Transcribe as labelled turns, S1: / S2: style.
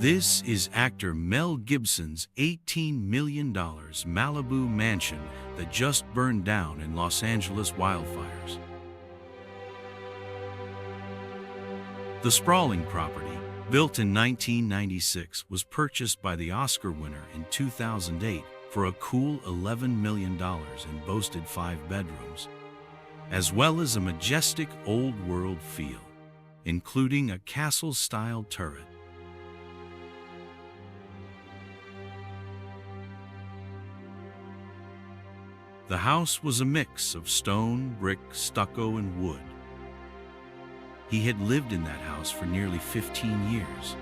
S1: This is actor Mel Gibson's $18 million Malibu mansion that just burned down in Los Angeles wildfires. The Sprawling property, built in 1996, was purchased by the Oscar winner in 2008 for a cool $11 million and boasted 5 bedrooms, as well as a majestic old-world feel, including a castle-style turret. The house was a mix of stone, brick, stucco, and wood. He had lived in that house for nearly 15 years.